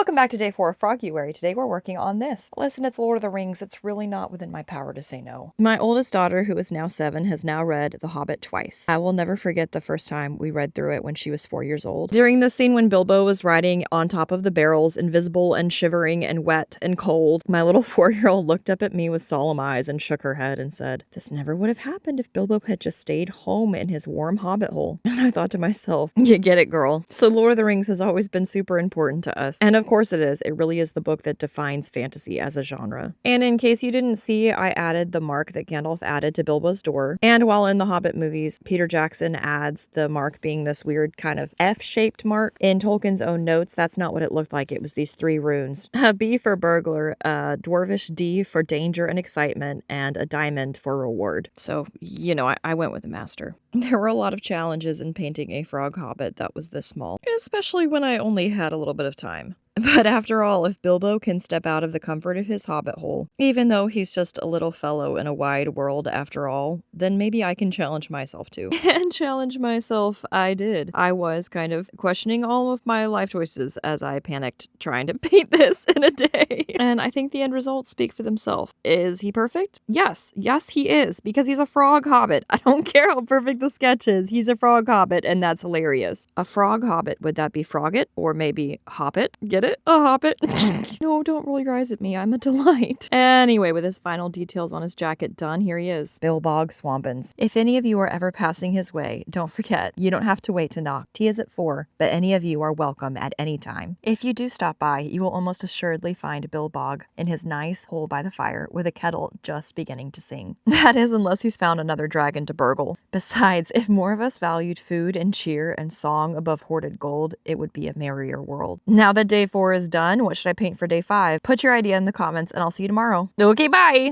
Welcome back to day 4 of Froguary. Today we're working on this. Listen, it's Lord of the Rings. It's really not within my power to say no. My oldest daughter, who is now 7, has now read The Hobbit twice. I will never forget the first time we read through it when she was 4 years old. During the scene when Bilbo was riding on top of the barrels, invisible and shivering and wet and cold, my little 4-year-old looked up at me with solemn eyes and shook her head and said, "This never would have happened if Bilbo had just stayed home in his warm hobbit hole." And I thought to myself, you get it, girl. So Lord of the Rings has always been super important to us. And of course it is. It really is the book that defines fantasy as a genre. And in case you didn't see, I added the mark that Gandalf added to Bilbo's door. And while in the Hobbit movies, Peter Jackson adds the mark being this weird kind of F-shaped mark. In Tolkien's own notes, that's not what it looked like. It was these 3 runes. A B for burglar, a dwarvish D for danger and excitement, and a diamond for reward. So, you know, I went with the master. There were a lot of challenges in painting a frog hobbit that was this small, especially when I only had a little bit of time. But after all, if Bilbo can step out of the comfort of his hobbit hole, even though he's just a little fellow in a wide world after all, then maybe I can challenge myself too. And challenge myself I did. I was kind of questioning all of my life choices as I panicked trying to paint this in a day. And I think the end results speak for themselves. Is he perfect? Yes. Yes, he is, because he's a frog hobbit. I don't care how perfect the sketch is. He's a frog hobbit, and that's hilarious. A frog hobbit, would that be Frogget? Or maybe Hobbit? Get it? A hobbit. No, don't roll your eyes at me. I'm a delight. Anyway, with his final details on his jacket done, here he is. Bilbog, Swamppins. If any of you are ever passing his way, don't forget, you don't have to wait to knock. Tea is at 4, but any of you are welcome at any time. If you do stop by, you will almost assuredly find Bilbog in his nice hole by the fire with a kettle just beginning to sing. That is, unless he's found another dragon to burgle. Besides, if more of us valued food and cheer and song above hoarded gold, it would be a merrier world. Now that day 4 is done, what should I paint for day 5? Put your idea in the comments and I'll see you tomorrow. Okay, bye!